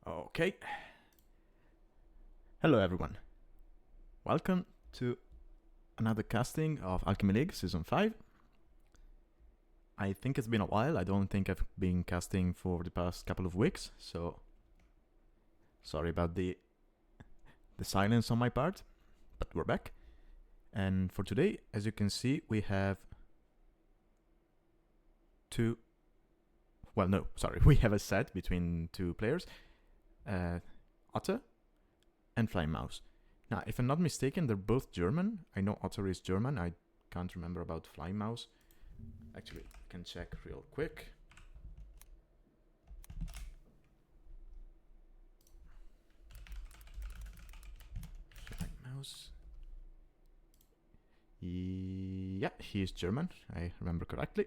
Okay. Hello everyone. Welcome to another casting of Alchemy League Season 5. I think it's been a while. I don't think I've been casting for the past couple of weeks, so sorry about the silence on my part, but we're back. And for today, as you can see, we have we have a set between two players, Otter and Flying Mouse. Now, if I'm not mistaken, they're both German. I know Otter is German. I can't remember about Flying Mouse. Actually, I can check real quick. Flying Mouse. Yeah, he is German. I remember correctly.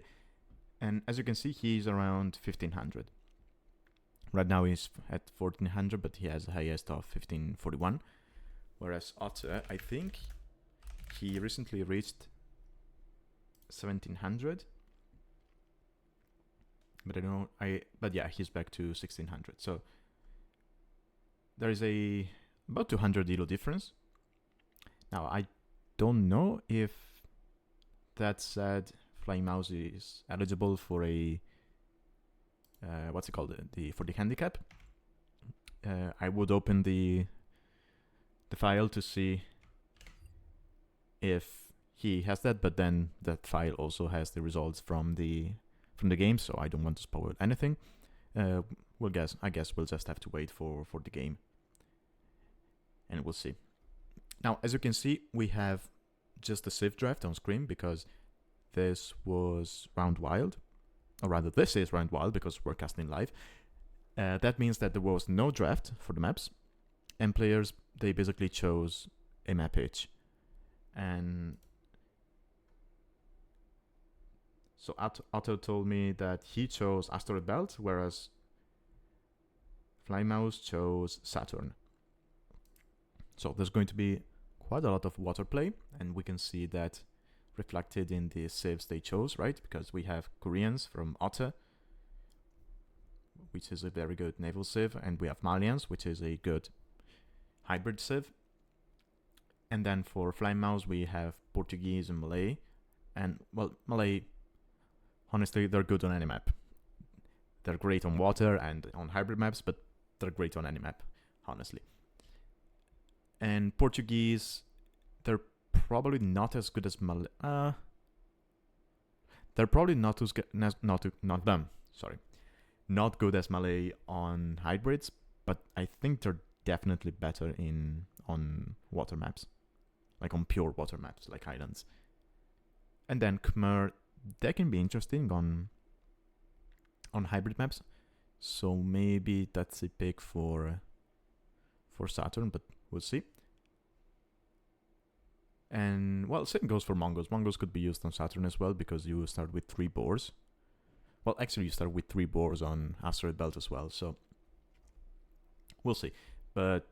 And as you can see, he's around 1500. Right now he's at 1400, but he has the highest of 1541. Whereas Otter, I think he recently reached 1700. But but yeah, he's back to 1600. So there is about 200 elo difference. Now I don't know if that said Flying Mouse is eligible for a what's it called, for the handicap. I would open the file to see if he has that, but then that file also has the results from the game, so I don't want to spoil anything. I guess we'll just have to wait for the game, and we'll see. Now, as you can see, we have just a save draft on screen because this was round wild, or rather this is round wild because we're casting live. That means that there was no draft for the maps, and players, they basically chose a map each. And so Otter told me that he chose Asteroid Belt, whereas Flying Mouse chose Saturn. So there's going to be quite a lot of water play, and we can see that reflected in the saves they chose, right? Because we have Koreans from Otter, which is a very good naval civ, and we have Malians, which is a good hybrid civ. And then for Flying Mouse, we have Portuguese and Malay. And, well, Malay, honestly, they're good on any map. They're great on water and on hybrid maps, but they're great on any map, honestly. And Portuguese, they're probably not as good as Malay. They're probably not good as Malay on hybrids, but I think they're definitely better on water maps, like on pure water maps, like Highlands. And then Khmer, they can be interesting on hybrid maps, so maybe that's a pick for Saturn, but we'll see. And, well, same goes for Mongols. Mongols could be used on Saturn as well because you start with 3 boars. Well, actually, you start with 3 boars on Asteroid Belt as well, so we'll see. But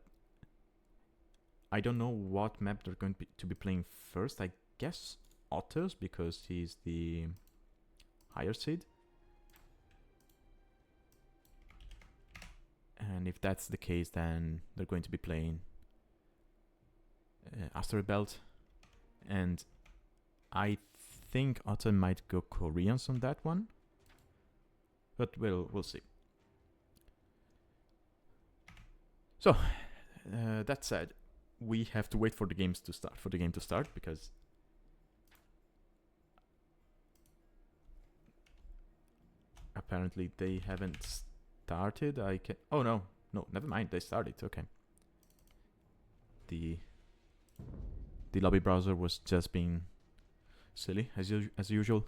I don't know what map they're going to be playing first. I guess Otters, because he's the higher seed. And if that's the case, then they're going to be playing Asteroid Belt. And I think Otter might go Koreans on that one. But we'll see. So, that said, we have to wait for the game to start, because apparently they haven't started. Oh no, never mind. They started. Okay. The lobby browser was just being silly as usual.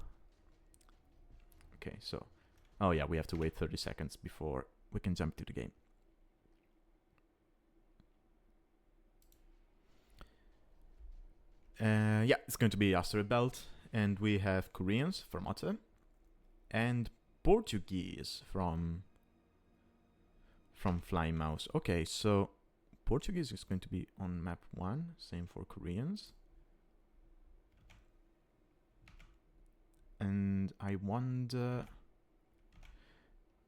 Okay, so oh yeah, we have to wait 30 seconds before we can jump to the game. Yeah, it's going to be Asteroid Belt, and we have Koreans from Otter and Portuguese from Flying Mouse. Okay, so Portuguese is going to be on map 1, same for Koreans. And I wonder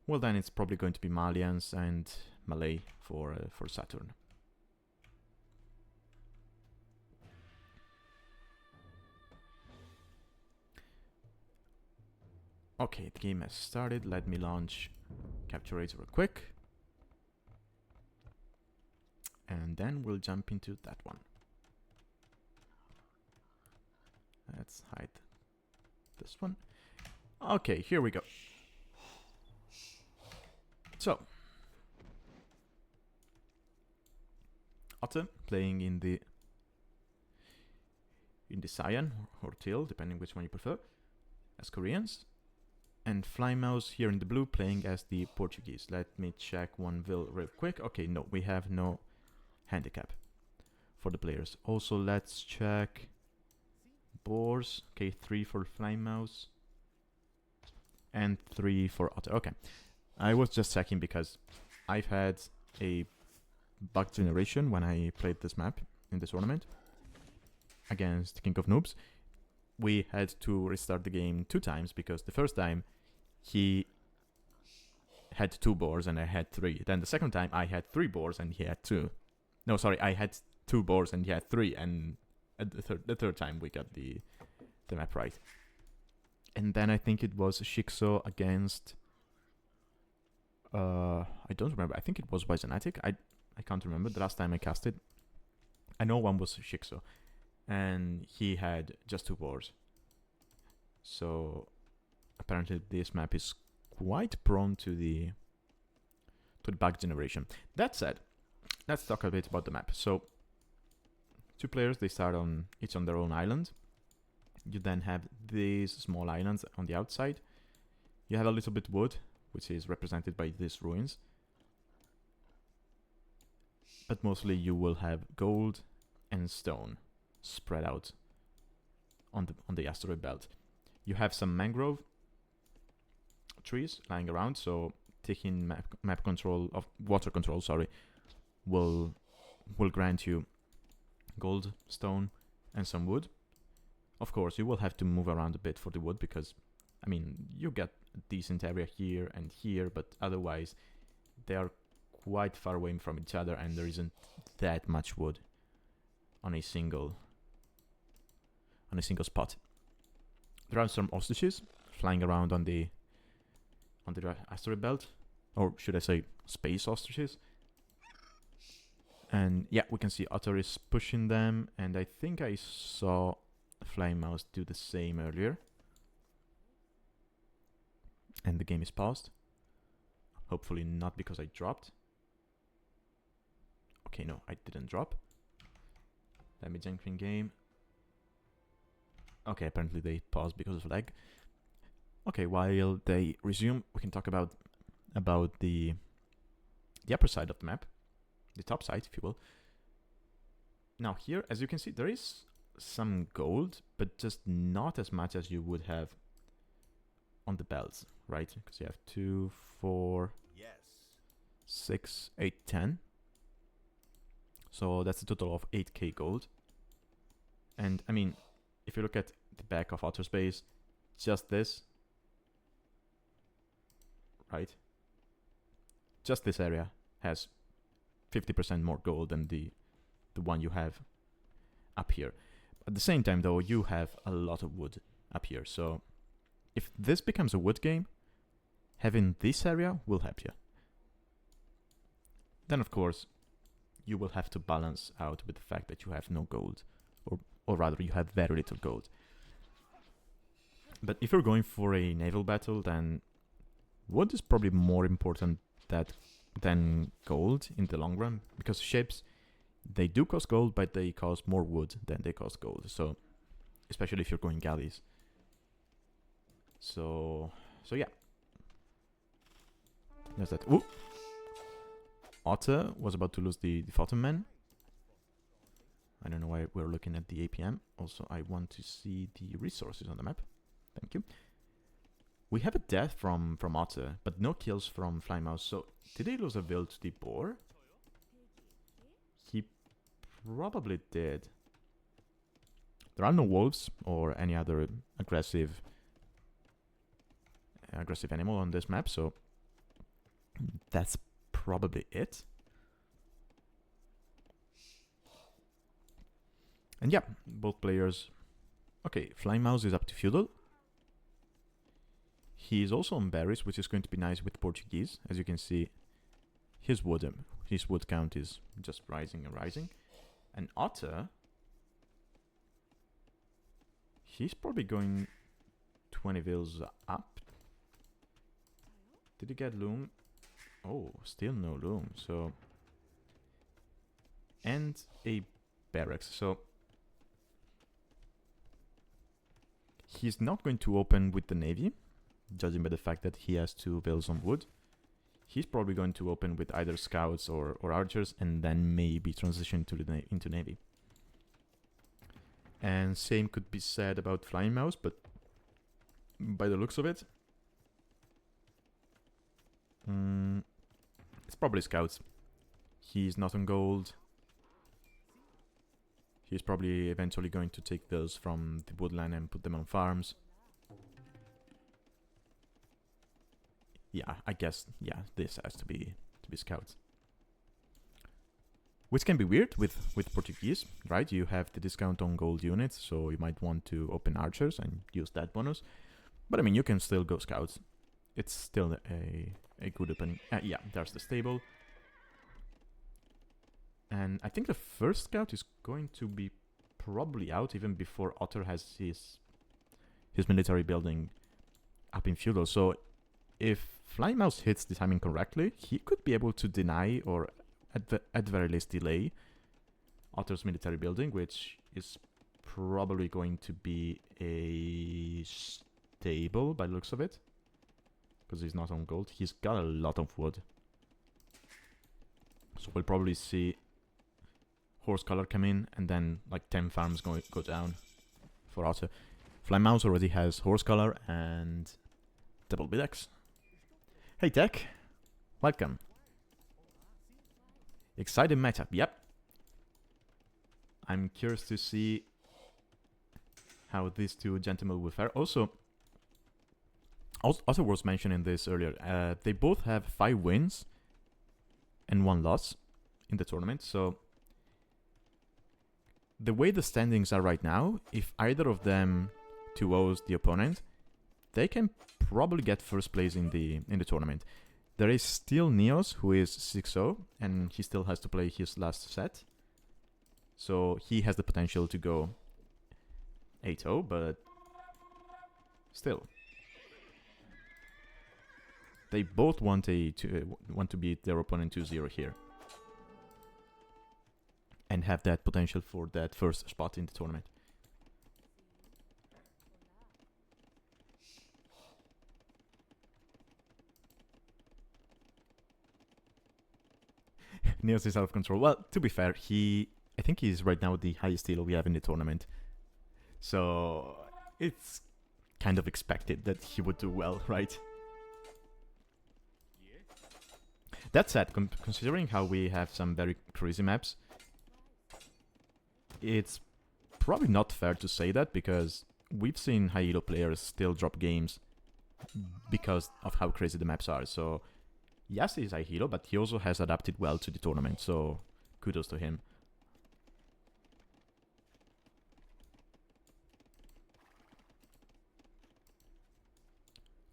well, then it's probably going to be Malians and Malay for Saturn. Okay, the game has started. Let me launch Capture Rates real quick. And then we'll jump into that one. Let's hide this one. Okay, here we go. So, Otter playing in the Cyan or Teal, depending which one you prefer, as Koreans. And Flymouse here in the blue playing as the Portuguese. Let me check one real quick. Okay, no, we have no handicap for the players. Also, let's check boars. Okay, 3 for Flymouse and 3 for Otter. Okay, I was just checking because I've had a bug generation when I played this map in this tournament against King of Noobs. We had to restart the game 2 times because the first time he had 2 boars and I had 3. Then the second time I had 3 boars and he had 2. No, sorry, I had 2 boars and he had 3, and at the third time we got the map right. And then I think it was Shikso against I don't remember. I think it was Byzanatic. I can't remember the last time I cast it. I know one was Shikso, and he had just 2 boars. So apparently this map is quite prone to the bug generation. That said, let's talk a bit about the map. So 2 players, they start each on their own island. You then have these small islands on the outside. You have a little bit wood, which is represented by these ruins. But mostly you will have gold and stone spread out on the asteroid belt. You have some mangrove trees lying around, so taking map control of water control, will grant you gold, stone, and some wood. Of course, you will have to move around a bit for the wood because, I mean, you get a decent area here and here, but otherwise they are quite far away from each other and there isn't that much wood on a single spot. There are some ostriches flying around on the asteroid belt, or should I say space ostriches. And yeah, we can see Otter is pushing them, and I think I saw Flymouse do the same earlier. And the game is paused. Hopefully not because I dropped. Okay, no, I didn't drop. Let me jump in game. Okay, apparently they paused because of lag. Okay, while they resume, we can talk about the upper side of the map. The top side, if you will. Now here, as you can see, there is some gold, but just not as much as you would have on the belts, right? Because you have 2, 4, 6, 8, 10. So that's a total of 8k gold. And I mean, if you look at the back of Outer Space, just this, right? Just this area has 50% more gold than the one you have up here. At the same time, though, you have a lot of wood up here. So if this becomes a wood game, having this area will help you. Then, of course, you will have to balance out with the fact that you have no gold, or rather, you have very little gold. But if you're going for a naval battle, then wood is probably more important than gold in the long run, because ships, they do cost gold, but they cost more wood than they cost gold. So, especially if you're going galleys. So yeah. There's that. Ooh. Otter was about to lose the Photon Man. I don't know why we're looking at the APM. Also, I want to see the resources on the map. Thank you. We have a death from Otter, but no kills from Flymouse. So, did he lose a build to the boar? He probably did. There are no wolves or any other aggressive animal on this map, so That's probably it. And yeah, both players. Okay, Flying Mouse is up to Feudal. He is also on berries, which is going to be nice with Portuguese. As you can see, his wood count is just rising and rising. And Otter, he's probably going 20 vils up. Did he get loom? Oh, still no loom. So, and a barracks. So he's not going to open with the navy, judging by the fact that he has 2 vils on wood. He's probably going to open with either scouts or archers, and then maybe transition to the into navy. And same could be said about Flying Mouse, but by the looks of it, it's probably scouts. He's not on gold. He's probably eventually going to take those from the woodland and put them on farms. Yeah, I guess, yeah, this has to be scouts. Which can be weird with Portuguese, right? You have the discount on gold units, so you might want to open archers and use that bonus. But I mean, you can still go scouts. It's still a good opening. Yeah, there's the stable. And I think the first scout is going to be probably out even before Otter has his military building up in feudal. So if Flying Mouse hits the timing correctly, he could be able to deny or at the very least delay Otter's military building, which is probably going to be a stable by the looks of it, because he's not on gold. He's got a lot of wood, so we'll probably see horse color come in and then like 10 farms go down for Otter. Flying Mouse already has horse color and double bidex. Hey Tech, welcome. Exciting matchup, yep. I'm curious to see how these two gentlemen will fare. Also was mentioning this earlier. They both have 5 wins and 1 loss in the tournament. So the way the standings are right now, if either of them 2-0s the opponent, they can probably get first place in the tournament. There is still Neos, who is 6-0, and he still has to play his last set. So he has the potential to go 8-0, but still. They both want to beat their opponent 2-0 here. And have that potential for that first spot in the tournament. Neos is out of control. Well, to be fair, I think he's right now the highest elo we have in the tournament. So it's kind of expected that he would do well, right? That said, considering how we have some very crazy maps, it's probably not fair to say that, because we've seen high elo players still drop games because of how crazy the maps are. So yes, he's high elo, but he also has adapted well to the tournament, so kudos to him.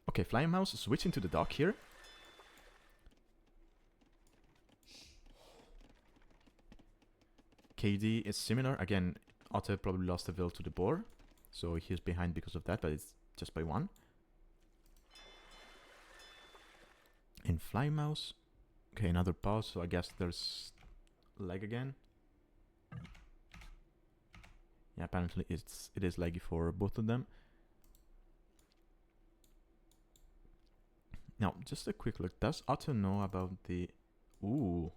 Okay, Flying Mouse switching to the dock here. KD is similar. Again, Otter probably lost a Vil to the boar, so he's behind because of that, but it's just by 1. In Flying Mouse, okay, another pause, so I guess there's lag again. Yeah, apparently it is laggy for both of them. Now, just a quick look. Does Otter know about the... Ooh.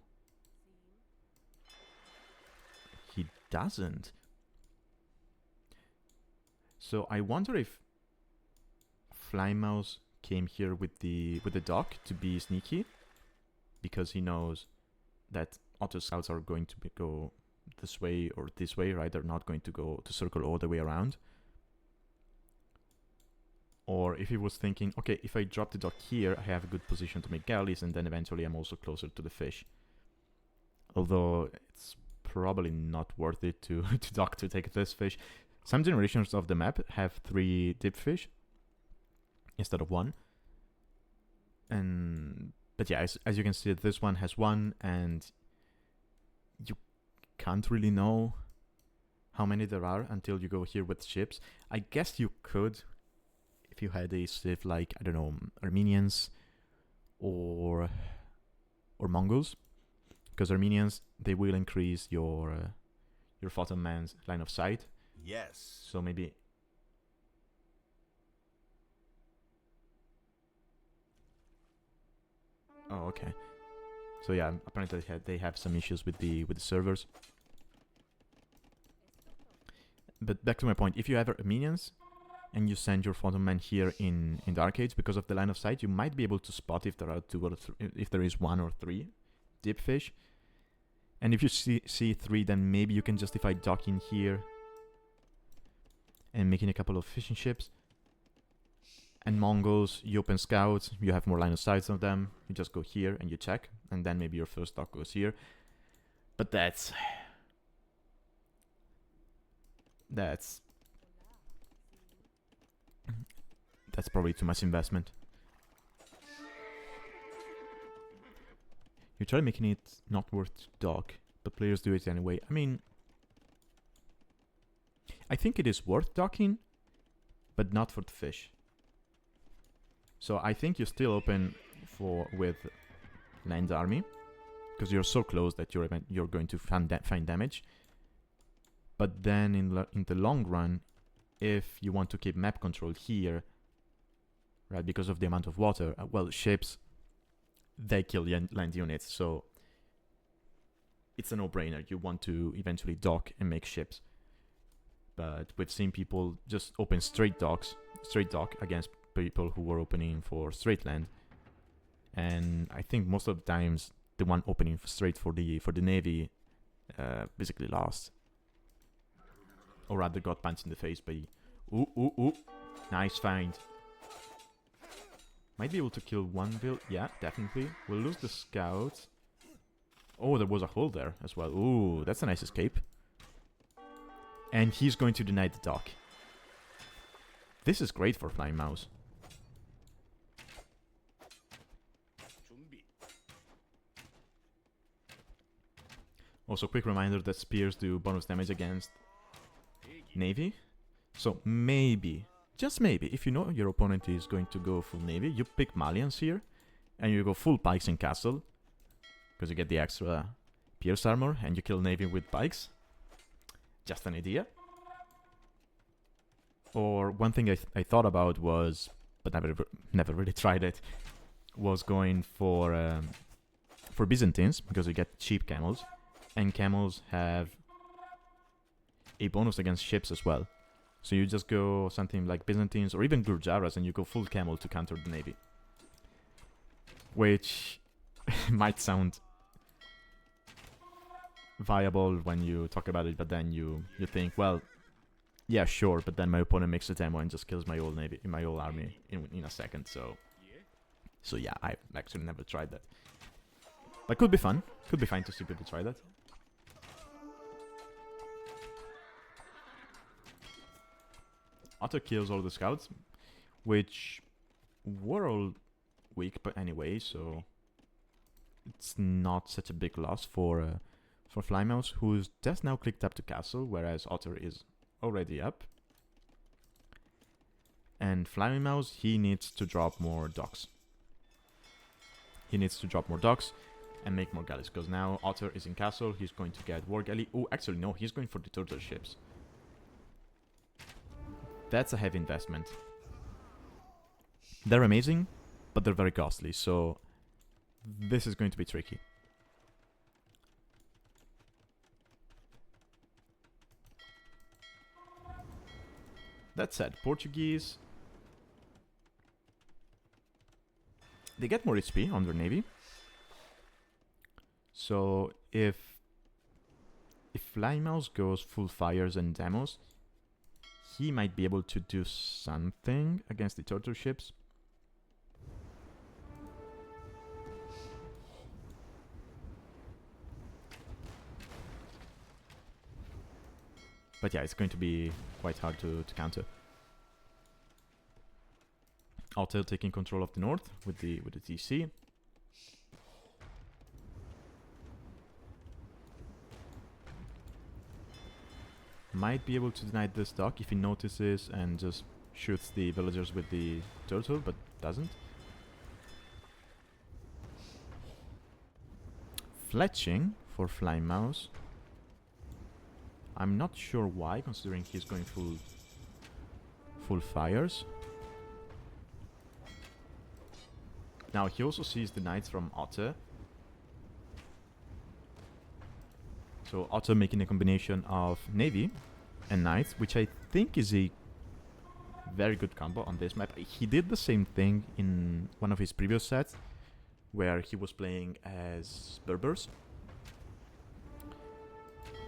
He doesn't. So I wonder if Flying Mouse came here with the dock to be sneaky, because he knows that Otter scouts are going to go this way or this way, right? They're not going to go to circle all the way around. Or if he was thinking, okay, if I drop the dock here, I have a good position to make galleys, and then eventually I'm also closer to the fish. Although it's probably not worth it to, to dock to take this fish. Some generations of the map have 3 dip fish instead of 1. But yeah, as you can see, this one has 1, and you can't really know how many there are until you go here with ships. I guess you could if you had a civ like, I don't know, Armenians or Mongols, because Armenians, they will increase your photon man's line of sight. Yes. So maybe. Oh, okay. So yeah, apparently they have some issues with the servers. But back to my point, if you have Armenians and you send your photon man here in the arcades, because of the line of sight, you might be able to spot if there are 2 or 3, if there is 1 or 3 deep fish. And if you see 3, then maybe you can justify docking here and making a couple of fishing ships. And Mongols, you open scouts, you have more line of sight of them, you just go here and you check, and then maybe your first dock goes here. But that's probably too much investment. You try making it not worth to dock, but players do it anyway. I mean, I think it is worth docking, but not for the fish. So I think you still open with land army, because you're so close that you're going to find damage. But then in the long run, if you want to keep map control here, right, because of the amount of water, well, ships, they kill land units, so it's a no-brainer. You want to eventually dock and make ships. But we've seen people just open straight dock against people who were opening for straight land, and I think most of the times the one opening straight for the navy basically lost, or rather got punched in the face by ooh, nice find. Might be able to kill one build. Yeah, definitely. We'll lose the scout. Oh, there was a hole there as well. Ooh, that's a nice escape. And he's going to deny the dock. This is great for Flying Mouse. Also, quick reminder that spears do bonus damage against navy. So maybe, just maybe, if you know your opponent is going to go full navy, you pick Malians here, and you go full pikes in castle, because you get the extra pierce armor, and you kill navy with pikes. Just an idea. Or one thing I thought about was, but never really tried it, was going for Byzantines, because you get cheap camels, and camels have a bonus against ships as well. So you just go something like Byzantines or even Gurjaras, and you go full camel to counter the navy. Which might sound viable when you talk about it, but then you think, well, yeah, sure, but then my opponent makes a demo and just kills my whole navy, my whole army in a second. So yeah, I've actually never tried that. But could be fun. Could be fun to see people try that. Otter kills all the scouts, which were all weak, but anyway, so it's not such a big loss for Flymouse, who's just now clicked up to castle, whereas Otter is already up. And Flymouse, he needs to drop more docks. He needs to drop more docks and make more galleys, because now Otter is in castle, he's going to get war galley. Oh, actually no, he's going for the turtle ships. That's a heavy investment. They're amazing, but they're very costly, so this is going to be tricky. That said, Portuguese, they get more HP on their navy. So if Flymouse goes full fires and demos, he might be able to do something against the turtle ships. But yeah, it's going to be quite hard to counter. Otter taking control of the north with the TC. Might be able to deny this dock if he notices and just shoots the villagers with the turtle, but doesn't. Fletching for Flying Mouse. I'm not sure why, considering he's going full fires. Now he also sees the knights from Otter. So Otter making a combination of navy and knights, which I think is a very good combo on this map. He did the same thing in one of his previous sets, where he was playing as Berbers.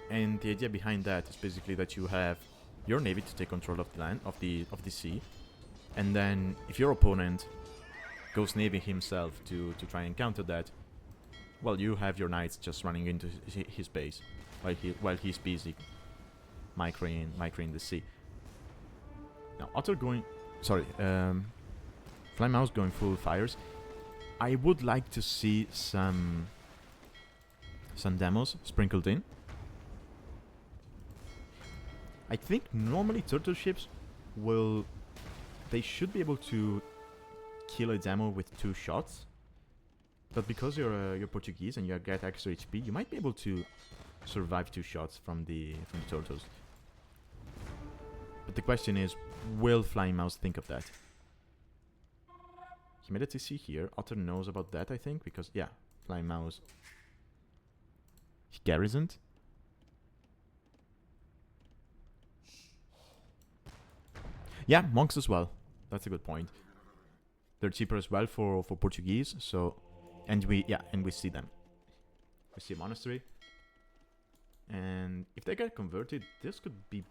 And the idea behind that is basically that you have your navy to take control of the land, of the sea, and then if your opponent goes navy himself to try and counter that, well, you have your knights just running into his base while he's busy microing the sea. Now Otter going, sorry, Flying Mouse going full fires. I would like to see some demos sprinkled in. I think normally turtle ships they should be able to kill a demo with 2 shots, but because you're Portuguese and you get extra HP, you might be able to survive 2 shots from the turtles. But the question is, will Flying Mouse think of that? He made a TC here. Otter knows about that, I think, because yeah, Flying Mouse, he garrisoned. Yeah, monks as well. That's a good point. They're cheaper as well for Portuguese, so and we see them. We see a monastery. And if they get converted, this could be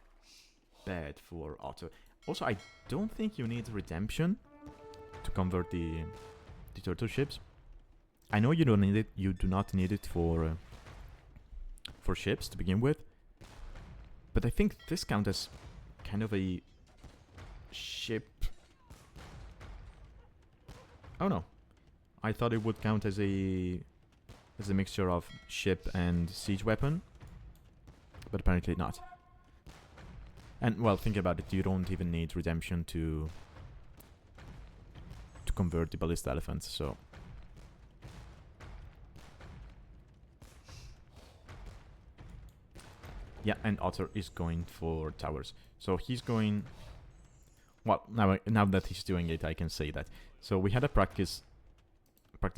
bad for Otter. Also, I don't think you need redemption to convert the turtle ships. I know you don't need it. You do not need it for ships to begin with. But I think this counts as kind of a ship. Oh no, I thought it would count as a mixture of ship and siege weapon, but apparently not. And well, think about it. You don't even need redemption to convert the ballista elephants. So yeah, and Otter is going for towers. So he's going. Well, now that he's doing it, I can say that. So we had a practice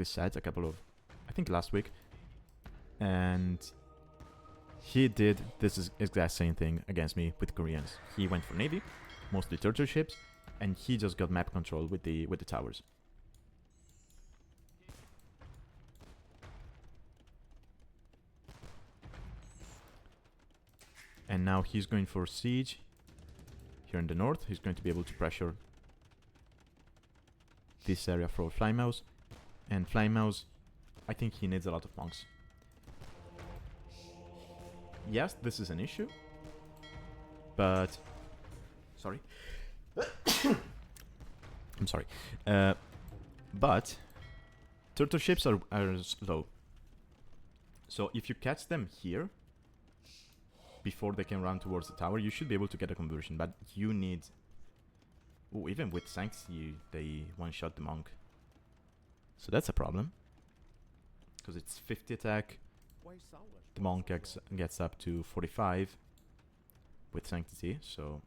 set I think last week, and he did this exact same thing against me with Koreans. He went for navy, mostly turtle ships, and he just got map control with the towers. And now he's going for siege. Here in the north, he's going to be able to pressure this area for Flying Mouse. And Flying Mouse, I think he needs a lot of monks. Yes, this is an issue, but sorry. I'm sorry. But turtle ships are slow. So if you catch them here before they can run towards the tower, you should be able to get a conversion, but you need... Oh, even with Sanctity, they one-shot the monk. So that's a problem. Because it's 50 attack. The monk gets up to 45 with Sanctity, so...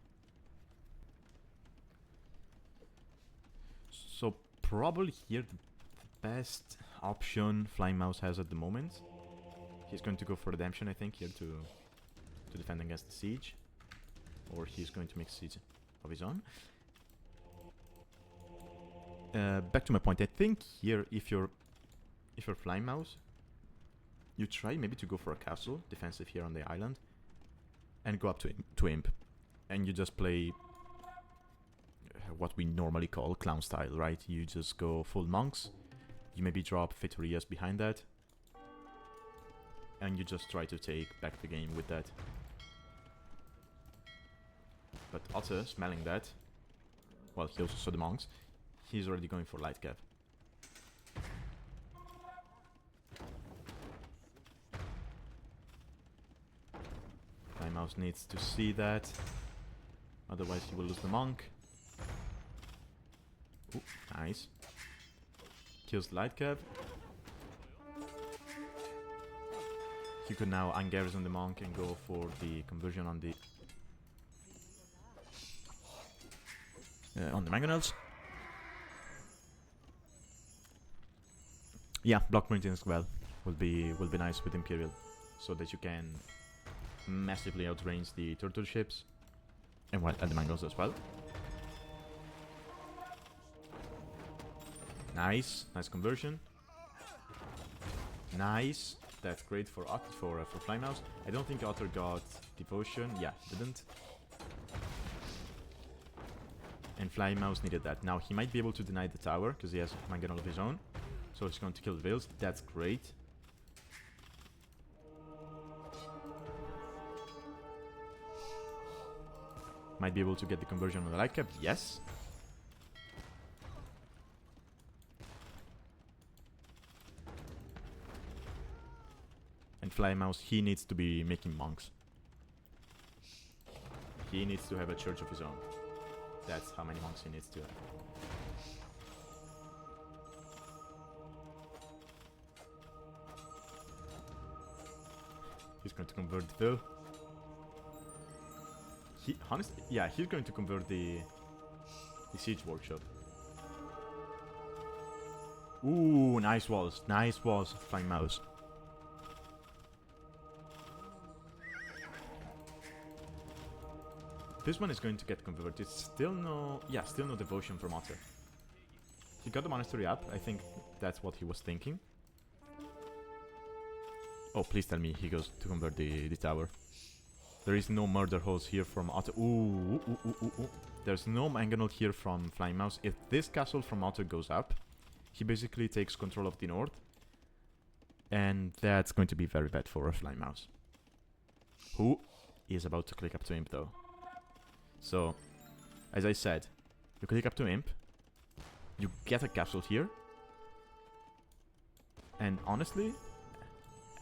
So probably here the best option Flying Mouse has at the moment. He's going to go for Redemption, I think, here to defend against the siege, or he's going to make siege of his own. Back to my point, I think here if you're Flying Mouse, you try maybe to go for a castle defensive here on the island and go up to Imp, and you just play what we normally call clown style, right? You just go full monks. You maybe drop Fitorias behind that. And you just try to take back the game with that. But Otter, smelling that, well, he also saw the monks. He's already going for light cap. Mouse needs to see that, otherwise he will lose the monk. Ooh, nice. Kills the light cap. You could now ungarrison the monk and go for the conversion on the mangonels. Yeah, block printing as well will be nice with Imperial, so that you can massively outrange the turtle ships and the mangoes as well. Nice conversion. Nice. That's great for Otter, for Flymouse. I don't think Otter got devotion. Yeah, didn't. And Flymouse needed that. Now he might be able to deny the tower because he has mangonel of his own. So he's going to kill the Veils. That's great. Might be able to get the conversion on the light cap. Yes. And Flymouse, he needs to be making monks. He needs to have a church of his own. That's how many monks he needs to have. He's going to convert the Vil. Honestly, yeah, he's going to convert the siege workshop. Ooh, nice walls, Flying Mouse. This one is going to get converted. Still no devotion from Otter. He got the monastery up. I think that's what he was thinking. Oh, please tell me he goes to convert the tower. There is no murder hose here from Otter. Ooh. There's no mangonel here from Flying Mouse. If this castle from Otter goes up, he basically takes control of the north. And that's going to be very bad for a Flying Mouse. Who is about to click up to Imp though. So, as I said, you click up to Imp. You get a castle here. And honestly,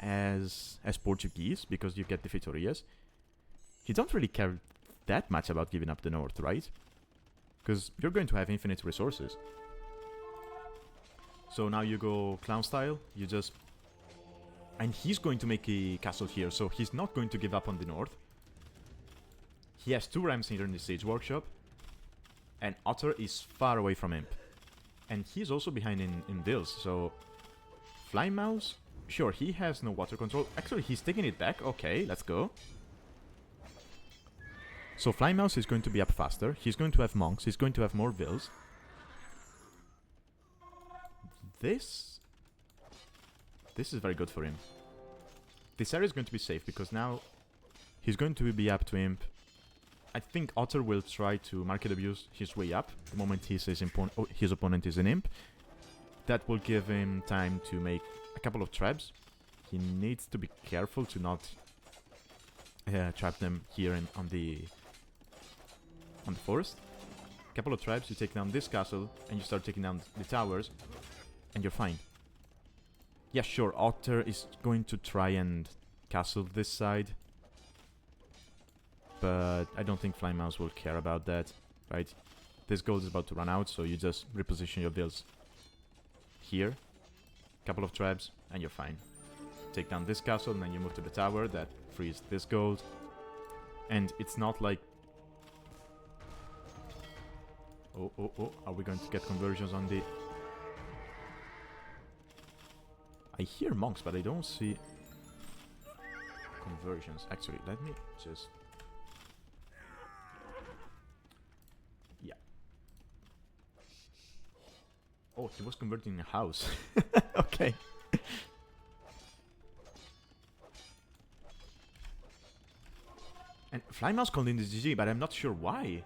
as Portuguese, because you get the Vitorias, you don't really care that much about giving up the north, right? Because you're going to have infinite resources. So now you go clown style, you just... And he's going to make a castle here, so he's not going to give up on the north. He has 2 rams here in the siege workshop. And Otter is far away from Imp. And he's also behind in Dils, so... Flying Mouse? Sure, he has no water control. Actually, he's taking it back. Okay, let's go. So Flying Mouse is going to be up faster. He's going to have monks. He's going to have more vills. This is very good for him. This area is going to be safe because now he's going to be up to Imp. I think Otter will try to market abuse his way up the moment he says his opponent is an Imp. That will give him time to make a couple of traps. He needs to be careful to not trap them here on the forest. A couple of traps, you take down this castle, and you start taking down the towers, and you're fine. Yeah, sure, Otter is going to try and castle this side, but I don't think Flying Mouse will care about that, right? This gold is about to run out, so you just reposition your builds here. Couple of traps, and you're fine. Take down this castle, and then you move to the tower, that frees this gold. And it's not like... Oh, are we going to get conversions on the... I hear monks, but I don't see conversions. Actually, let me just... Yeah. Oh, he was converting a house. Okay. And Flymouse called in the GG, but I'm not sure why.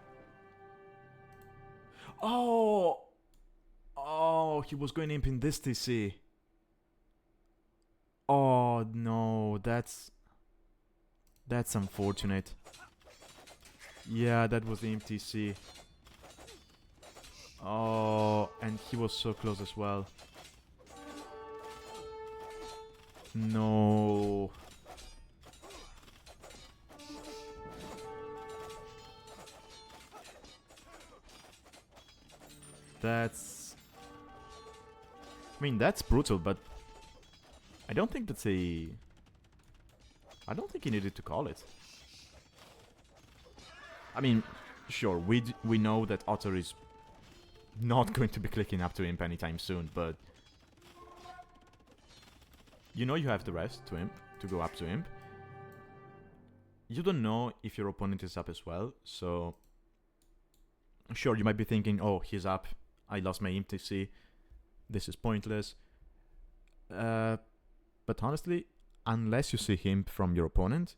he was going imp in this TC. Oh no, that's unfortunate. Yeah, that was the imp TC. Oh, and he was so close as well. No. That's... I mean, that's brutal, but I don't think that's a... I don't think he needed to call it. I mean, sure, we know that Otter is not going to be clicking up to imp anytime soon, but you know you have the rest to imp, to go up to imp. You don't know if your opponent is up as well, so sure, you might be thinking, oh, he's up, I lost my imp TC, this is pointless. But honestly, unless you see him from your opponent,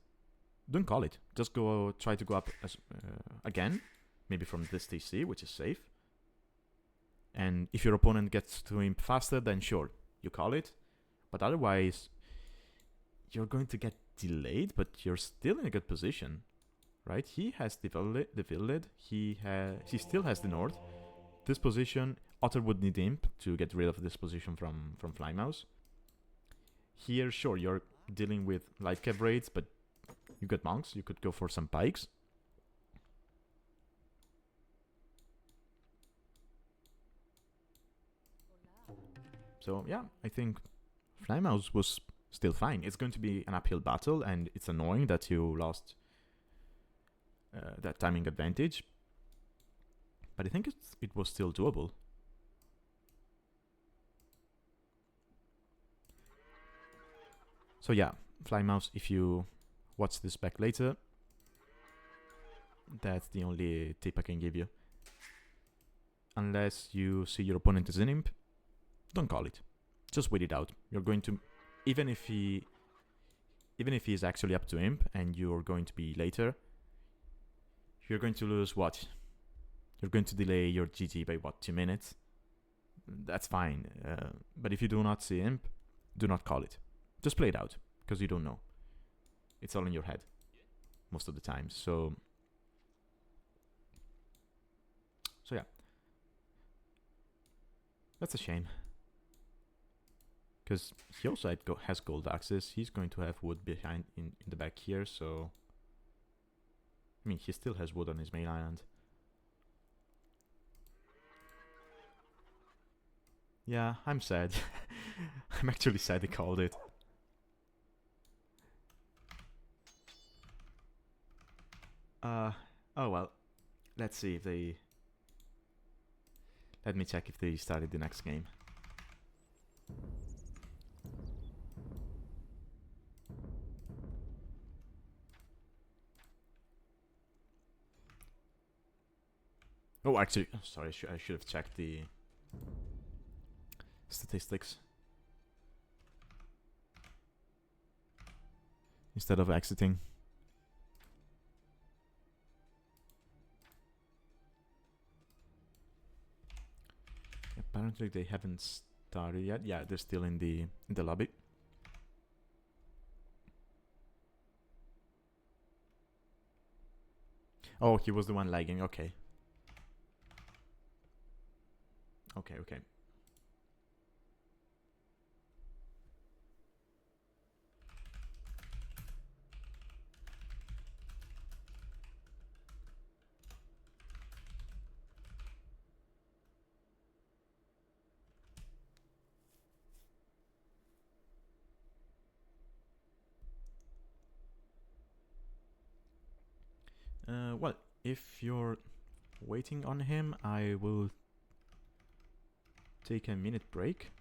don't call it. Just go try to go up as, again, maybe from this TC, which is safe. And if your opponent gets to imp faster, then sure, you call it. But otherwise, you're going to get delayed, but you're still in a good position, right? He has the Villid, he still has the North. This position, Otter would need imp to get rid of this position from Flymouse. Here, sure, you're dealing with light cap raids, but you got monks, you could go for some pikes. So yeah, I think Flymouse was still fine. It's going to be an uphill battle, and it's annoying that you lost that timing advantage. But I think it was still doable. So yeah, Flymouse, if you watch this back later, that's the only tip I can give you. Unless you see your opponent as an imp, don't call it. Just wait it out. You're going to, even if he is actually up to imp and you're going to be later, you're going to lose what? You're going to delay your GG by what, 2 minutes? That's fine. But if you do not see imp, do not call it. Just play it out, because you don't know. It's all in your head most of the time. So yeah, that's a shame. Because he also has gold access. He's going to have wood behind in the back here, so I mean, he still has wood on his main island. Yeah, I'm sad. I'm actually sad he called it. Oh well. Let's see if they... Let me check if they started the next game. Oh, actually, sorry, I should have checked the statistics instead of exiting. Apparently they haven't started yet. Yeah, they're still in the lobby. Oh, he was the one lagging. Okay. Okay. Well, if you're waiting on him, I will take a minute break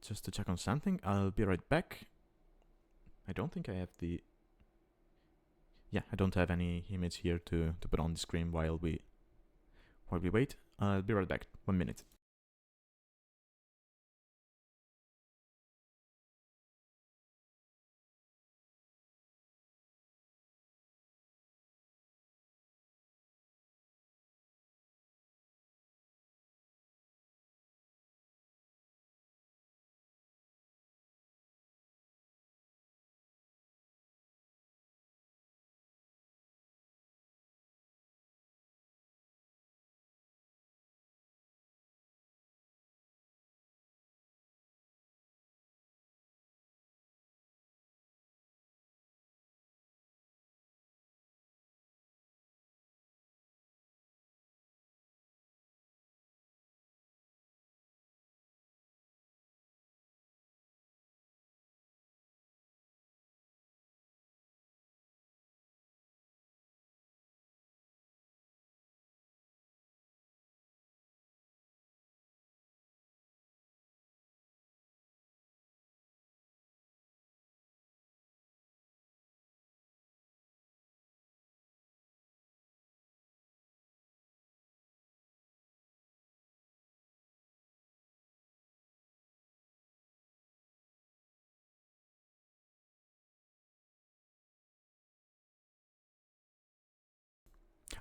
just to check on something. I'll be right back. I don't think I have the... Yeah, I don't have any image here to put on the screen while we wait. I'll be right back. 1 minute.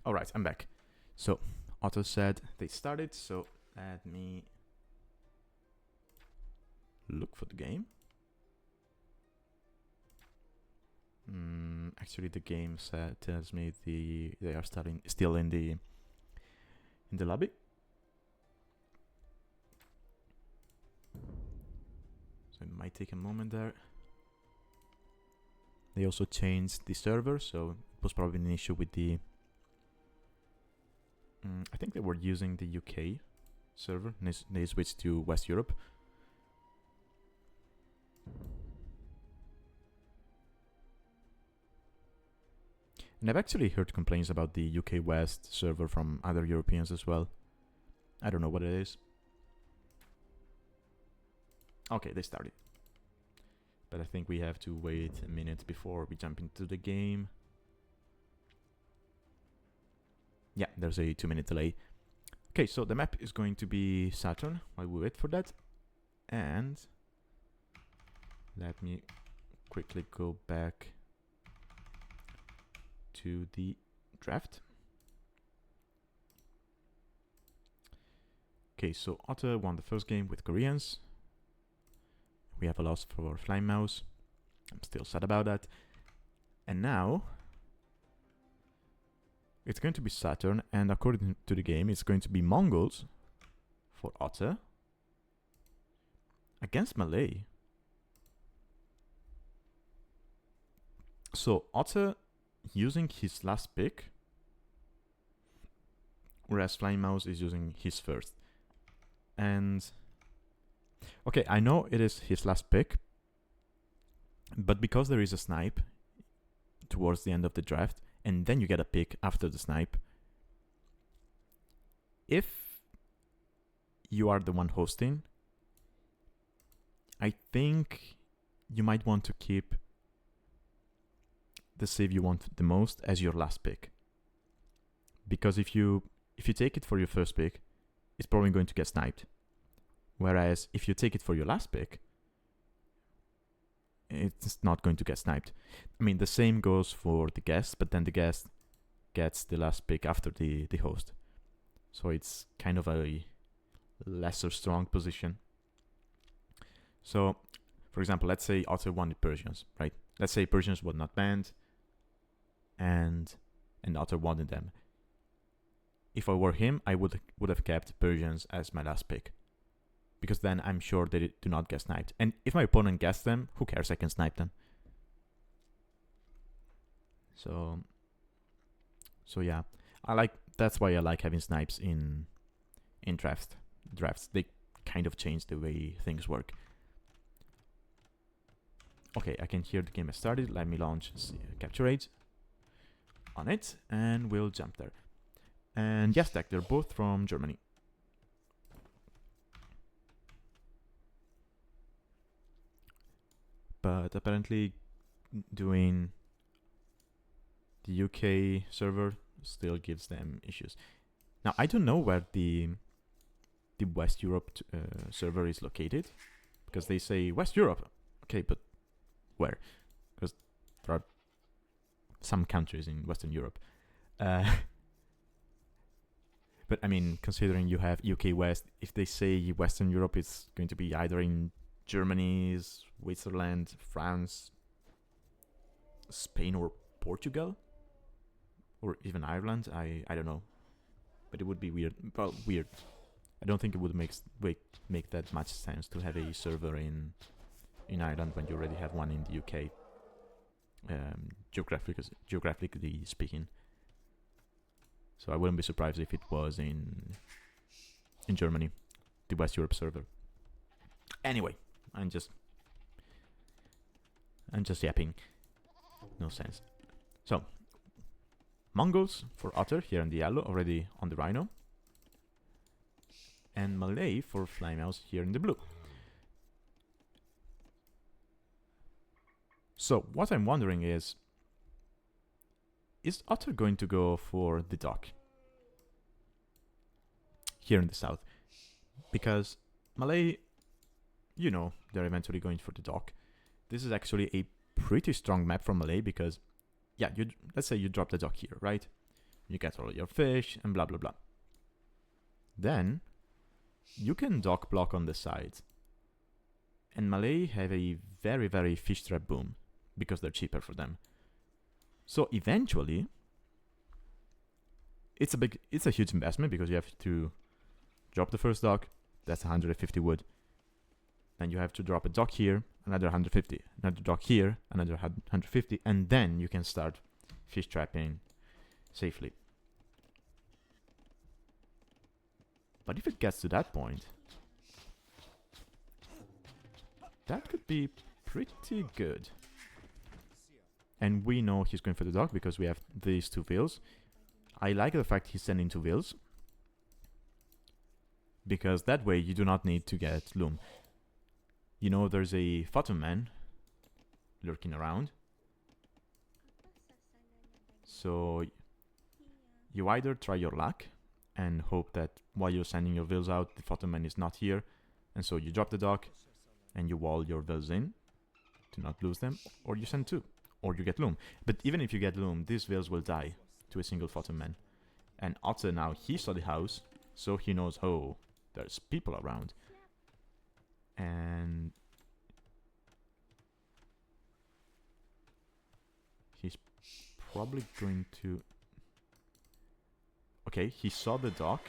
All right, I'm back. So Otter said they started, so let me look for the game. Actually, the game tells me they are still in the lobby. So it might take a moment there. They also changed the server, so it was probably an issue with the... I think they were using the UK server, and they switched to West Europe. And I've actually heard complaints about the UK West server from other Europeans as well. I don't know what it is. Okay, they started. But I think we have to wait a minute before we jump into the game. Yeah, there's a 2-minute delay. Okay, so the map is going to be Saturn while we wait for that. And let me quickly go back to the draft. Okay, so Otter won the first game with Koreans. We have a loss for Flying Mouse. I'm still sad about that. And now it's going to be Saturn, and according to the game, it's going to be Mongols for Otter against Malay. So Otter using his last pick, whereas Flying Mouse is using his first. And okay, I know it is his last pick, but because there is a snipe towards the end of the draft, and then you get a pick after the snipe, if you are the one hosting, I think you might want to keep the save you want the most as your last pick. Because if you take it for your first pick, it's probably going to get sniped. Whereas if you take it for your last pick, it's not going to get sniped. I mean, the same goes for the guest, but then the guest gets the last pick after the host. So it's kind of a lesser strong position. So, for example, let's say Otter won the Persians, right? Let's say Persians were not banned, and Otter wanted them. If I were him, I would have kept Persians as my last pick, because then I'm sure they do not get sniped. And if my opponent gets them, who cares? I can snipe them. So yeah, that's why I like having snipes in drafts. They kind of change the way things work. Okay, I can hear the game has started. Let me launch capture rate on it, and we'll jump there. And yes, they're both from Germany. But apparently doing the UK server still gives them issues. Now, I don't know where the West Europe server is located, because they say West Europe. Okay, but where? Because there are some countries in Western Europe. But I mean, considering you have UK West, if they say Western Europe, it's going to be either in Germany, Switzerland, France, Spain, or Portugal, or even Ireland. I don't know, but it would be weird. Well, weird. I don't think it would make that much sense to have a server in Ireland when you already have one in the UK. Geographically speaking. So I wouldn't be surprised if it was in Germany, the West Europe server. Anyway, I'm just yapping. No sense. So, Mongols for Otter here in the yellow, already on the Rhino. And Malay for Flying Mouse here in the blue. So, what I'm wondering is Otter going to go for the dock here in the south? Because Malay, they're eventually going for the dock. This is actually a pretty strong map from Malay because, yeah, let's say you drop the dock here, right? you get all your fish, and blah blah blah. Then you can dock block on the sides. And Malay have a very, very fish trap boom because they're cheaper for them. So eventually, it's a huge investment because you have to drop the first dock. That's 150 wood. Then you have to drop a dock here, another 150. Another dock here, another 150, and then you can start fish trapping safely. But if it gets to that point, that could be pretty good. And we know he's going for the dock because we have these two wheels. I like the fact he's sending two wheels, because that way you do not need to get loom. You know, there's a phantom man lurking around. So you either try your luck and hope that while you're sending your wheels out, the phantom man is not here, and so you drop the dock and you wall your wheels in to not lose them, or you send two, or you get loom. But even if you get loom, these wheels will die to a single phantom man. And Otter now, he saw the house, so he knows, oh, there's people around. And he's probably going to... Okay, he saw the dock.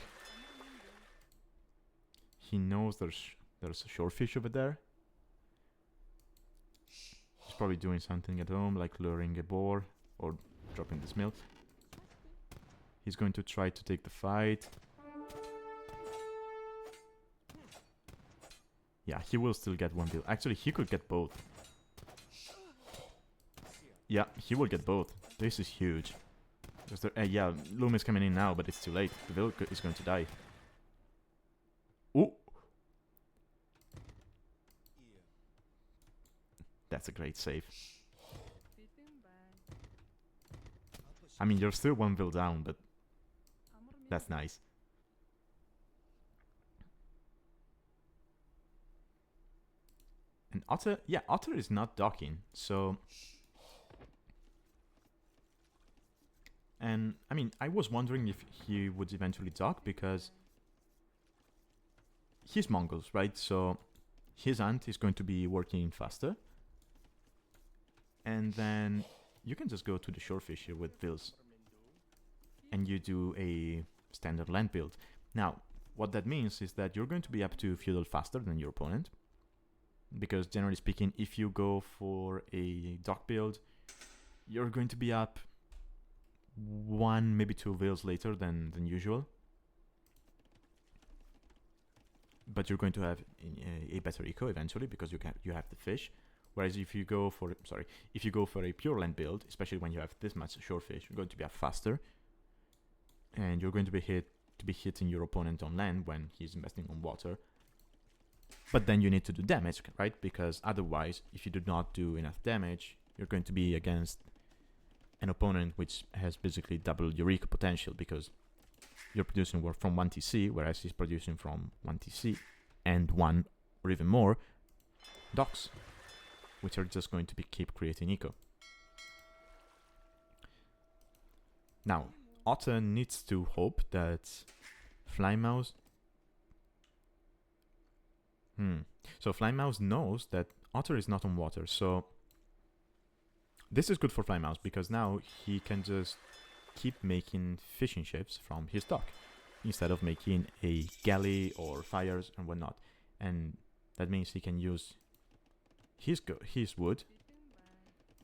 He knows there's a shorefish over there. He's probably doing something at home, like luring a boar or dropping this milk. He's going to try to take the fight. Yeah, he will still get one bill. Actually, he could get both. Yeah, he will get both. This is huge. Yeah, loom is coming in now, but it's too late. The bill is going to die. Ooh! That's a great save. I mean, you're still one bill down, but that's nice. And Otter, yeah, Otter is not docking, so... And, I mean, I was wondering if he would eventually dock, because he's Mongols, right? So his aunt is going to be working faster. And then you can just go to the shorefish here with Vils. And you do a standard land build. Now, what that means is that you're going to be up to feudal faster than your opponent. Because generally speaking, if you go for a dock build, you're going to be up 1, maybe 2 wheels later than usual. But you're going to have a better eco eventually because you have the fish. Whereas if you go for a pure land build, especially when you have this much shorefish, you're going to be up faster, and you're going to be hitting your opponent on land when he's investing on water. But then you need to do damage, right? Because otherwise, if you do not do enough damage, you're going to be against an opponent which has basically double your eco potential, because you're producing from 1 TC, whereas he's producing from 1 TC and 1 or even more docks, which are just going to keep creating eco. Now, Otter needs to hope that Flymouse... So Flymouse knows that Otter is not on water, so this is good for Flymouse, because now he can just keep making fishing ships from his dock instead of making a galley or fires and whatnot. And that means he can use his wood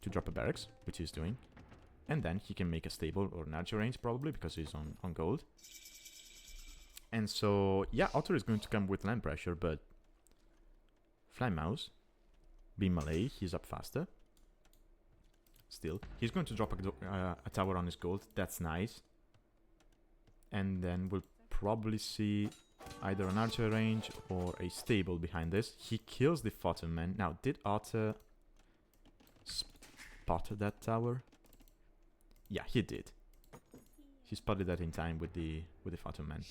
to drop a barracks, which he's doing, and then he can make a stable or an archer range probably because he's on gold. And so yeah, Otter is going to come with land pressure, but Flymouse, being Malay, he's up faster. Still, he's going to drop a tower on his gold. That's nice. And then we'll probably see either an archer range or a stable behind this. He kills the phantom man. Now, did Otter spot that tower? Yeah, he did. He spotted that in time with the phantom man.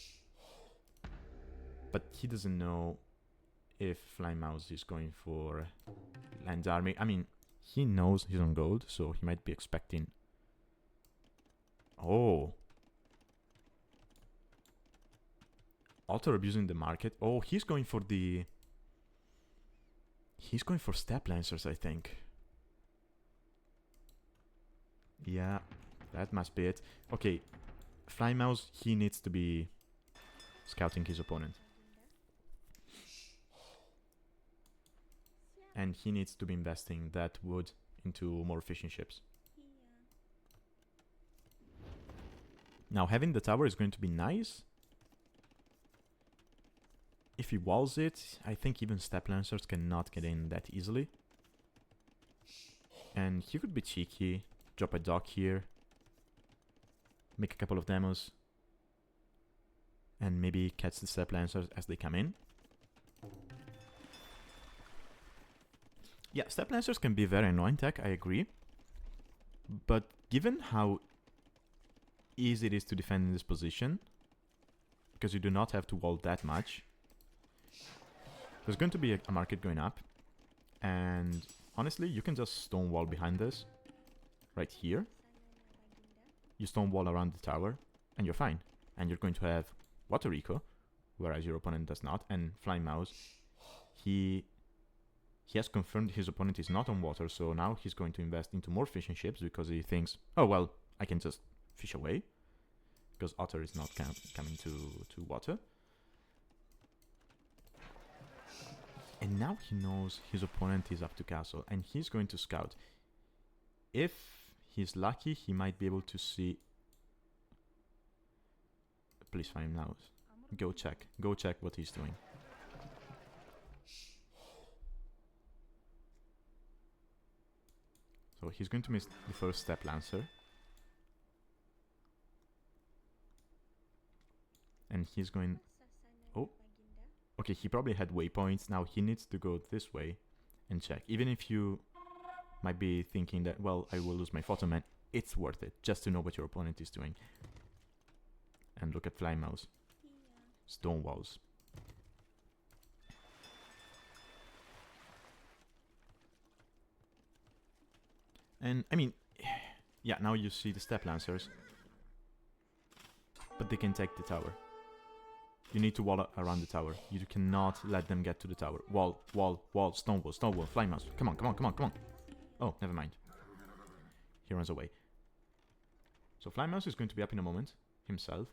But he doesn't know if Flymouse is going for land army. I mean, he knows he's on gold, so he might be expecting... Oh, Otter abusing the market. Oh, he's going for the... He's going for Step Lancers, I think. Yeah, that must be it. Okay, Fly Mouse, he needs to be scouting his opponent. And he needs to be investing that wood into more fishing ships. Now, having the tower is going to be nice. If he walls it, I think even Step Lancers cannot get in that easily. And he could be cheeky, drop a dock here, make a couple of demos, and maybe catch the Step Lancers as they come in. Yeah, Step Lancers can be a very annoying tech, I agree. But given how easy it is to defend in this position, because you do not have to wall that much, there's going to be a market going up, and honestly, you can just stone wall behind this, right here. You stone wall around the tower, and you're fine. And you're going to have Water Eco, whereas your opponent does not, and Flying Mouse. He has confirmed his opponent is not on water, so now he's going to invest into more fishing ships because he thinks, oh well, I can just fish away, because Otter is not coming to water. And now he knows his opponent is up to castle, and he's going to scout. If he's lucky, he might be able to see... Please find him now. Go check what he's doing. So he's going to miss the first Step Lancer. And he's going... Oh. Okay, he probably had waypoints. Now he needs to go this way and check. Even if you might be thinking that, well, I will lose my Photoman, it's worth it just to know what your opponent is doing. And look at Fly Mouse. Stone walls. And, I mean, yeah, now you see the Step Lancers. But they can take the tower. You need to wall around the tower. You cannot let them get to the tower. Wall, stone wall, Fly Mouse. Come on. Oh, never mind. He runs away. So Fly Mouse is going to be up in a moment, himself.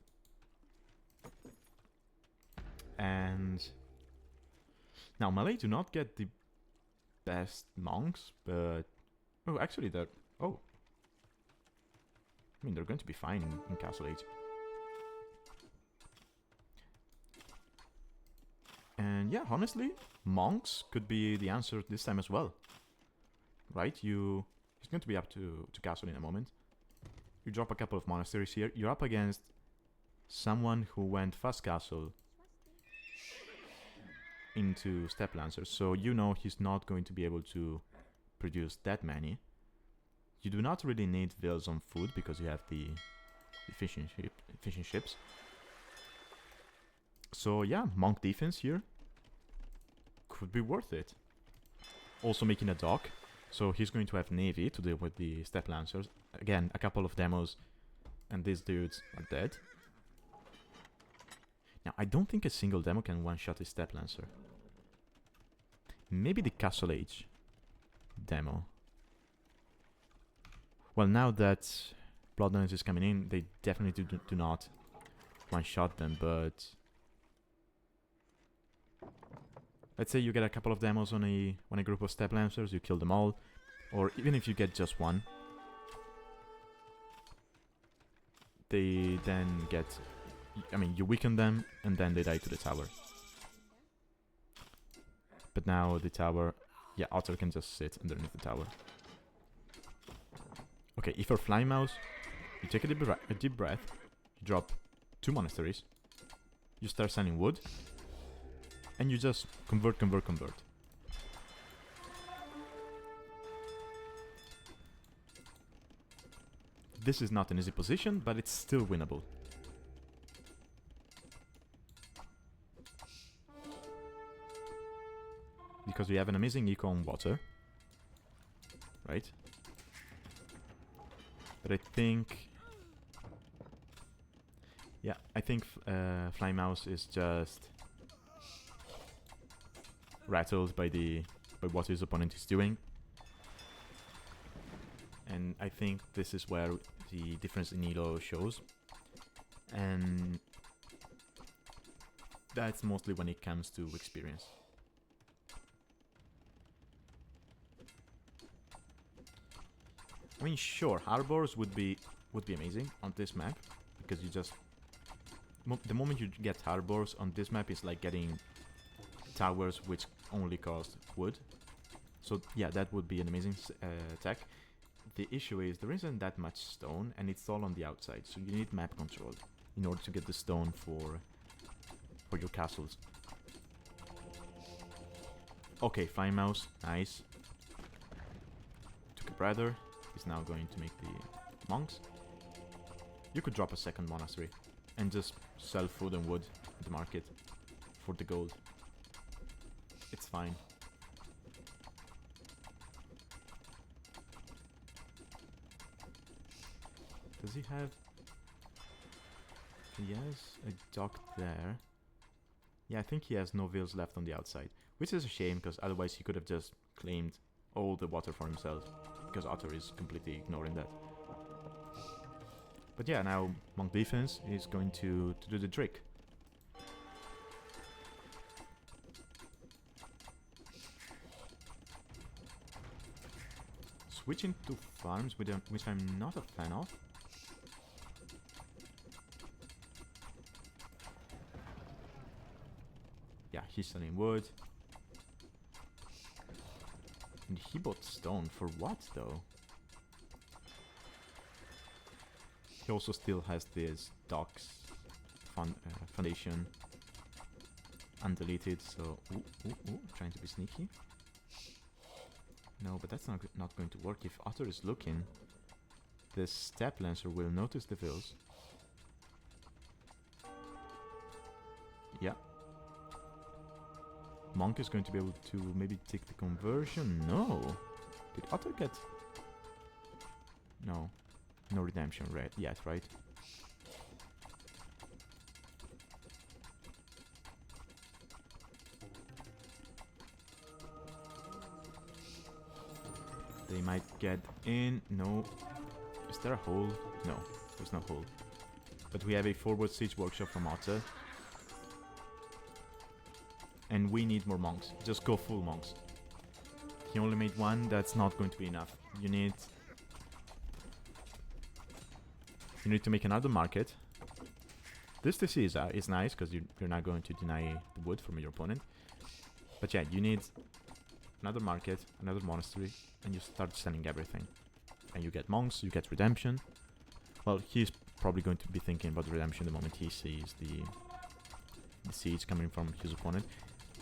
And... Now, Malay do not get the best monks, but... Oh, actually, they're... Oh. I mean, they're going to be fine in Castle Age. And yeah, honestly, monks could be the answer this time as well. Right? He's going to be up to castle in a moment. You drop a couple of monasteries here. You're up against someone who went fast castle into Step Lancers. So you know he's not going to be able to produce that many. You do not really need vills on food because you have the fishing ships. So yeah, monk defense here could be worth it. Also making a dock, so he's going to have navy to deal with the Step Lancers. Again, a couple of demos, and these dudes are dead. Now, I don't think a single demo can one-shot a Step Lancer. Maybe the Castle Age demo. Well, now that Bloodlines is coming in, they definitely do not one-shot them, but... Let's say you get a couple of demos on a group of Step Lancers, you kill them all, or even if you get just one, they then get... I mean, you weaken them, and then they die to the tower. But now the tower... Yeah, Otter can just sit underneath the tower. Okay, if you're Flying Mouse, you take a deep breath, you drop 2 monasteries, you start sending wood, and you just convert. This is not an easy position, but it's still winnable. Because we have an amazing eco on water. Right? But I think... Yeah, I think Fly Mouse is just rattled by what his opponent is doing. And I think this is where the difference in elo shows. And that's mostly when it comes to experience. I mean, sure, harbors would be amazing on this map, because you just the moment you get harbors on this map is like getting towers which only cost wood. So yeah, that would be an amazing tech. The issue is there isn't that much stone, and it's all on the outside, so you need map control in order to get the stone for your castles. Okay, Fine Mouse, nice. Took a brother. He's now going to make the monks. You could drop a second monastery and just sell food and wood at the market for the gold. It's fine. Does he have... He has a dock there. Yeah, I think he has no villas left on the outside, which is a shame, because otherwise he could have just claimed all the water for himself, because Otter is completely ignoring that. But yeah, now Monk Defense is going to do the trick. Switching to farms, which I'm not a fan of. Yeah, he's selling wood. And he bought stone for what, though? He also still has this docks foundation undeleted, so... Ooh, trying to be sneaky. No, but that's not going to work. If Otter is looking, the Step Lancer will notice the vills. Yeah. Monk is going to be able to maybe take the conversion. No! Did Otter get... No. No redemption yet, right? They might get in. No. Is there a hole? No, there's no hole. But we have a forward siege workshop from Otter. And we need more monks. Just go full monks. He only made one. That's not going to be enough. You need to make another market. This TC is nice, because you're not going to deny the wood from your opponent. But yeah, you need another market, another monastery, and you start selling everything. And you get monks, you get redemption. Well, he's probably going to be thinking about the redemption the moment he sees the siege coming from his opponent.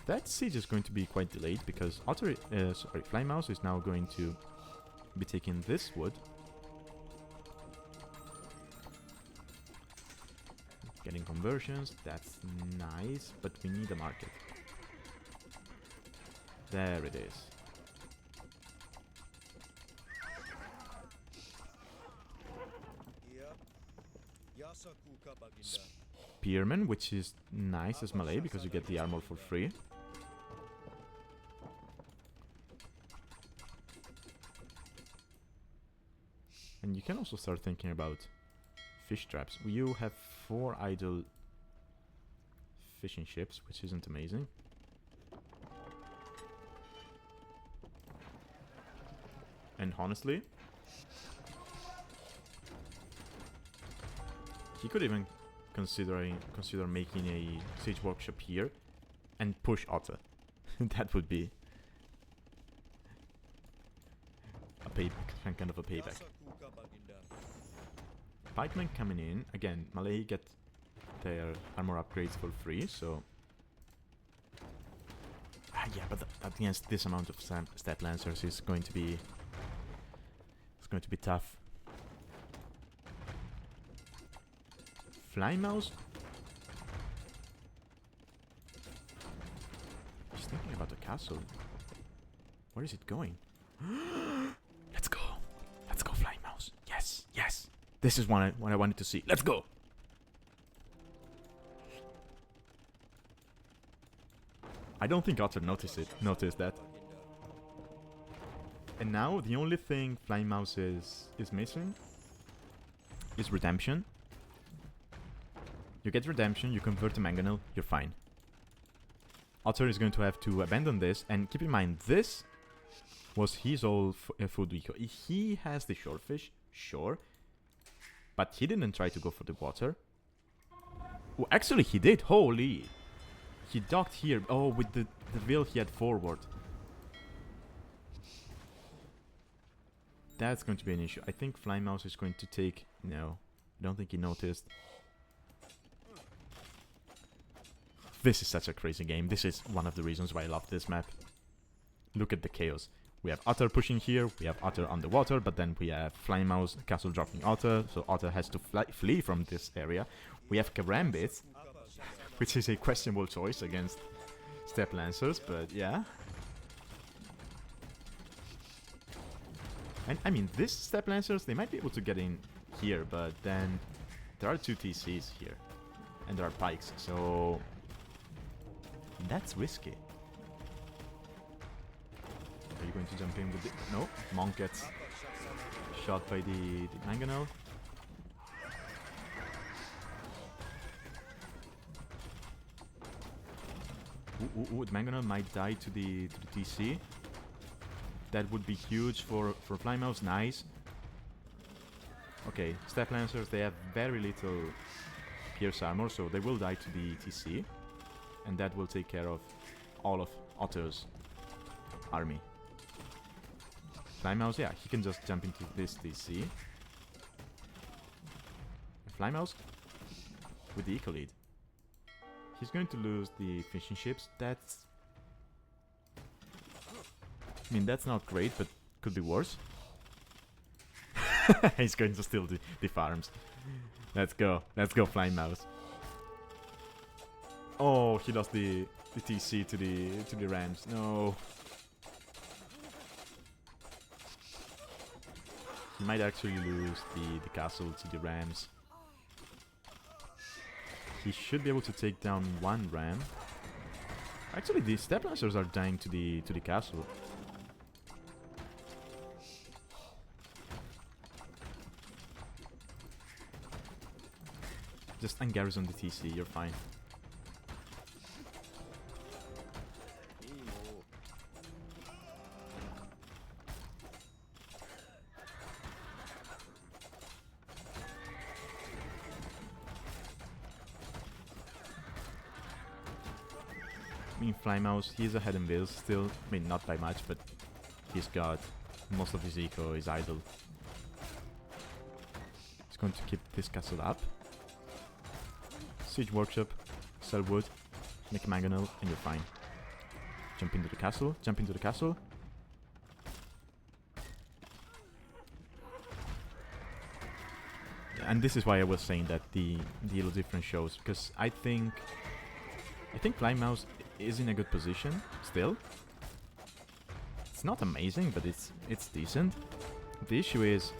That siege is going to be quite delayed, because Fly Mouse is now going to be taking this wood. Getting conversions, that's nice, but we need a market. There it is. Spearman, which is nice as melee, because you get the armor for free. And you can also start thinking about fish traps. You have 4 idle fishing ships, which isn't amazing. And honestly, he could even consider making a siege workshop here and push Otter. That would be a payback, kind of a payback. Pikemen coming in again. Malay get their armor upgrades for free, so yeah, but against this amount of Step Lancers is going to be tough. Fly Mouse? He's thinking about the castle. Where is it going? Let's go. Let's go, Fly Mouse. Yes, yes. This is what I wanted to see. Let's go. I don't think Otter noticed that. And now the only thing Flying Mouse is missing is Redemption. You get Redemption, you convert to Mangonel, you're fine. Otter is going to have to abandon this, and keep in mind, this was his old food eco. He has the shorefish, sure, but he didn't try to go for the water. Oh, actually he did, holy! He docked here, oh, with the wheel he had forward. That's going to be an issue. I think Flying Mouse is going to take... No, I don't think he noticed. This is such a crazy game. This is one of the reasons why I love this map. Look at the chaos. We have Otter pushing here, we have Otter on the water, but then we have Flying Mouse castle dropping Otter, so Otter has to flee from this area. We have Karambit, which is a questionable choice against Step Lancers, but yeah. And I mean, these Step Lancers, they might be able to get in here, but then there are 2 TCs here, and there are pikes, so that's risky. Are you going to jump in with the... No, Monk gets shot by the Mangonel. Ooh, the Mangonel might die to the TC. That would be huge for Flying Mouse. Nice. Okay, Step Lancers, they have very little Pierce armor, so they will die to the TC. And that will take care of all of Otter's army. Flying Mouse, yeah, he can just jump into this TC. Flying Mouse with the eco lead. He's going to lose the fishing ships. That's... I mean, that's not great, but could be worse. He's going to steal the farms. Let's go. Let's go, Flying Mouse. Oh, he lost the TC to the Rams. No. He might actually lose the castle to the Rams. He should be able to take down 1 Ram. Actually, the Step Lancers are dying to the castle. Just ungarrison the TC, you're fine. I mean, Flying Mouse, he's ahead in bills still. I mean, not by much, but he's got most of his eco is idle. He's going to keep this castle up. Siege Workshop, sell wood, make a Mangonel, and you're fine. Jump into the castle, jump into the castle. And this is why I was saying that the elo difference shows, because I think Flying Mouse is in a good position still. It's not amazing, but it's decent. The issue is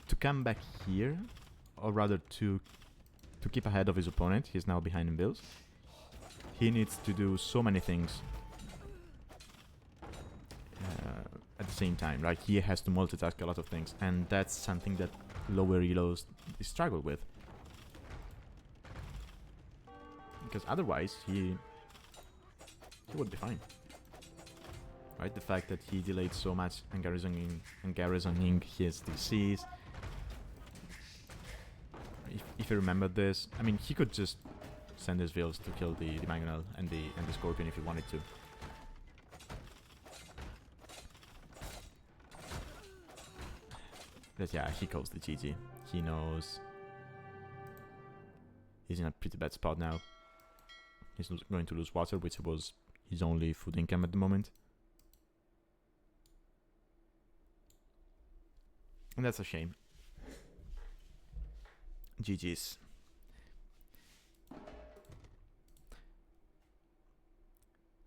to come back here, or rather to keep ahead of his opponent. He's now behind in builds. He needs to do so many things at the same time, right? He has to multitask a lot of things, and that's something that lower elos struggle with. Because otherwise, he would be fine. Right? The fact that he delayed so much and garrisoning his DCs. If you remember this, I mean, he could just send his Veils to kill the Mangonel and the Scorpion if he wanted to. But yeah, he calls the GG. He knows he's in a pretty bad spot now. He's going to lose water, which was his only food income at the moment. And that's a shame. GG's.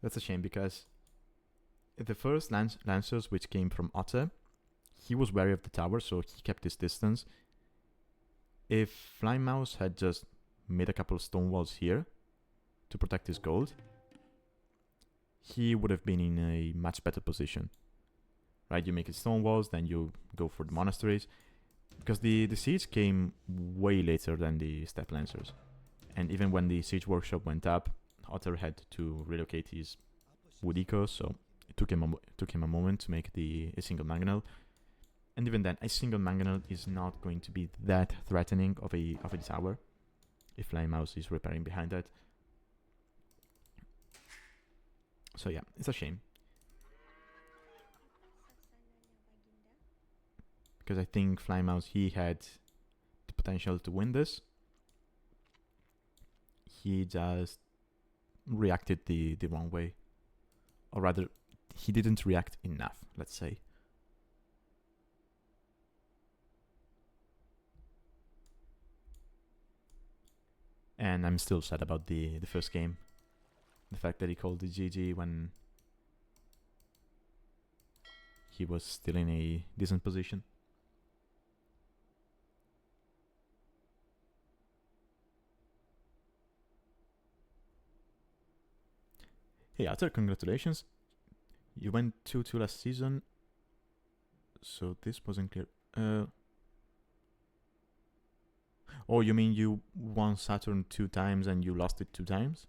That's a shame because the first Lancers which came from Otter, he was wary of the tower, so he kept his distance. If Flying Mouse had just made a couple of stone walls here, to protect his gold, he would have been in a much better position. Right, you make his stone walls, then you go for the monasteries. Because the siege came way later than the Steppe Lancers. And even when the siege workshop went up, Otter had to relocate his wood eco, so it took him a moment to make a single mangonel. And even then, a single mangonel is not going to be that threatening of a tower if Flymouse is repairing behind that. So yeah, it's a shame. Because I think Flymouse, he had the potential to win this. He just reacted the wrong way. Or rather, he didn't react enough, let's say. And I'm still sad about the first game. The fact that he called the GG when he was still in a decent position. Hey Otter, congratulations. You went 2-2 last season. So this wasn't clear. Oh, you mean you won Saturn 2 times and you lost it 2 times?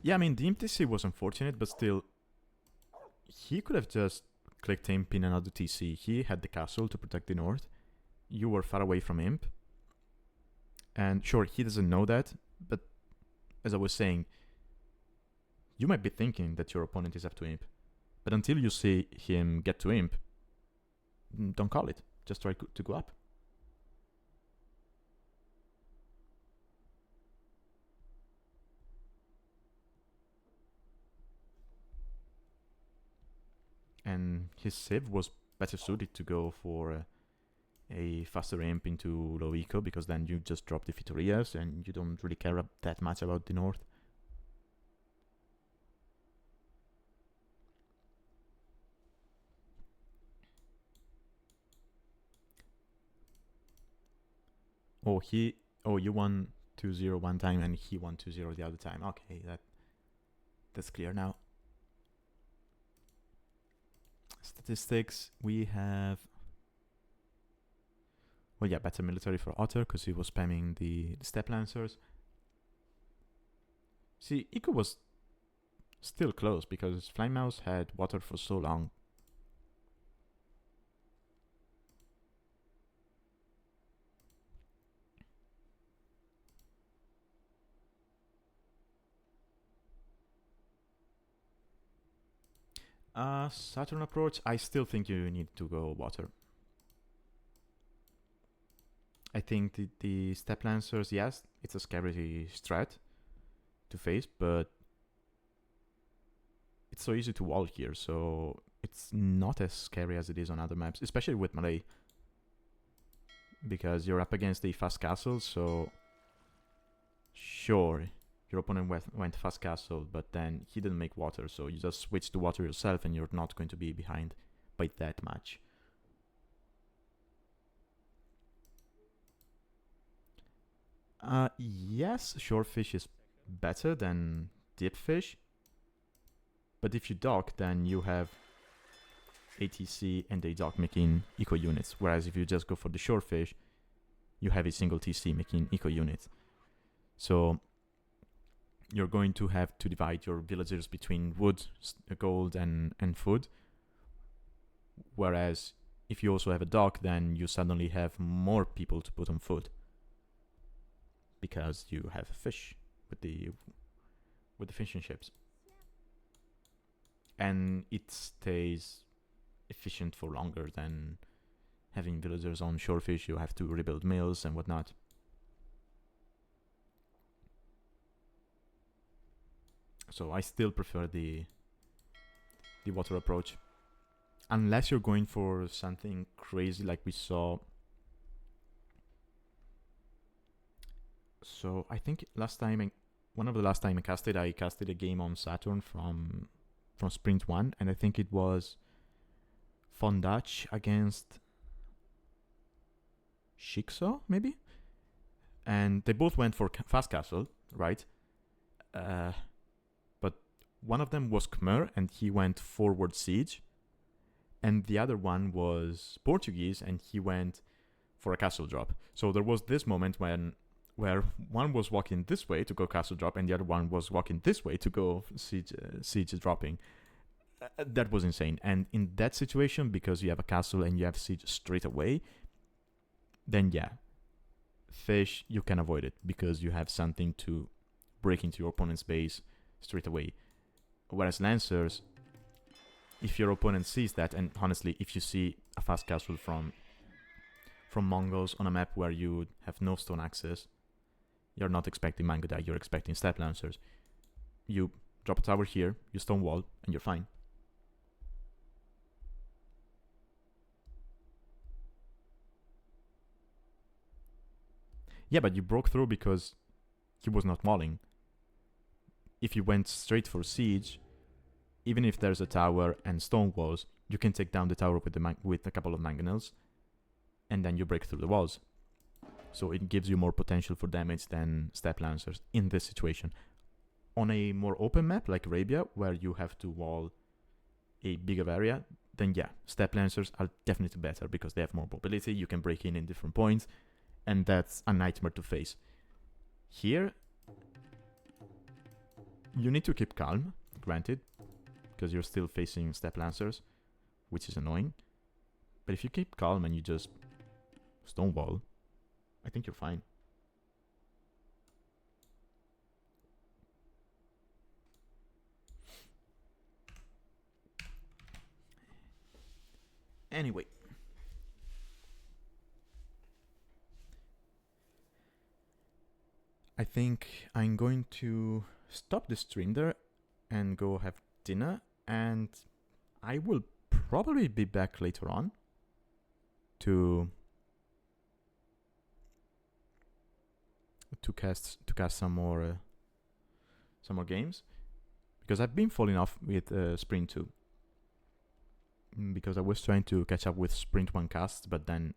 Yeah, I mean, the MTC was unfortunate, but still, he could have just clicked Imp in another TC. He had the castle to protect the north. You were far away from Imp. And sure, he doesn't know that, but as I was saying, you might be thinking that your opponent is up to Imp. But until you see him get to Imp, don't call it. Just try to go up. And his Civ was better suited to go for a faster Imp into low eco, because then you just drop the Fitorias and you don't really care that much about the north. Oh, you won 2-0 one time and he won 2-0 the other time. Okay, that's clear now. Statistics, we have... Well, yeah, better military for Otter, because he was spamming the Steppe Lancers. See, eco was still close, because Flymouse had water for so long. Saturn approach, I still think you need to go water. I think the Steppe Lancers, yes, it's a scary strat to face, but it's so easy to wall here, so it's not as scary as it is on other maps, especially with Malay. Because you're up against a fast castle, so sure, your opponent went fast castle, but then he didn't make water, so you just switch to water yourself and you're not going to be behind by that much. Yes, shorefish is better than deep fish, but if you dock, then you have ATC and a dock making eco units, whereas if you just go for the shorefish, you have a single TC making eco units. So you're going to have to divide your villagers between wood, gold, and food. Whereas if you also have a dock, then you suddenly have more people to put on food, because you have fish with the fishing ships, and it stays efficient for longer than having villagers on shorefish. You have to rebuild mills and whatnot. So I still prefer the water approach, unless you're going for something crazy like we saw. So I think one of the last time I casted a game on Saturn from Sprint 1, and I think it was Von Dutch against Jigsaw, maybe? And they both went for Fast Castle, right? But one of them was Khmer, and he went forward siege. And the other one was Portuguese, and he went for a castle drop. So there was this moment where one was walking this way to go castle drop, and the other one was walking this way to go siege dropping. That was insane. And in that situation, because you have a castle and you have siege straight away, then yeah, fish, you can avoid it because you have something to break into your opponent's base straight away. Whereas lancers, if your opponent sees that, and honestly, if you see a fast castle from Mongols on a map where you have no stone access, you're not expecting Mangodai, you're expecting step lancers. You drop a tower here, you stone wall, and you're fine. Yeah, but you broke through because he was not walling. If you went straight for siege, even if there's a tower and stone walls, you can take down the tower with a couple of mangonels, and then you break through the walls. So it gives you more potential for damage than step lancers in this situation. On a more open map like Arabia, where you have to wall a bigger area, then yeah, step lancers are definitely better because they have more mobility, you can break in different points, and that's a nightmare to face. Here, you need to keep calm, granted, because you're still facing step lancers, which is annoying. But if you keep calm and you just stonewall, I think you're fine. Anyway. I think I'm going to stop the stream there and go have dinner, and I will probably be back later on to cast some more games, because I've been falling off with Sprint 2 because I was trying to catch up with Sprint 1 casts, but then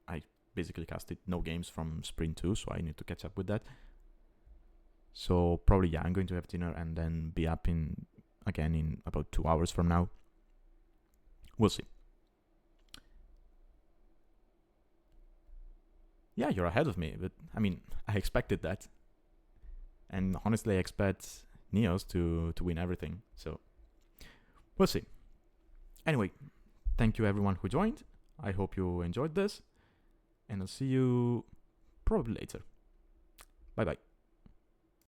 I basically casted no games from Sprint 2, so I need to catch up with that. So probably, yeah, I'm going to have dinner and then be up again in about 2 hours from now. We'll see. Yeah, you're ahead of me, but I mean, I expected that. And honestly, I expect Neos to win everything, so we'll see. Anyway, thank you everyone who joined. I hope you enjoyed this, and I'll see you probably later. Bye bye.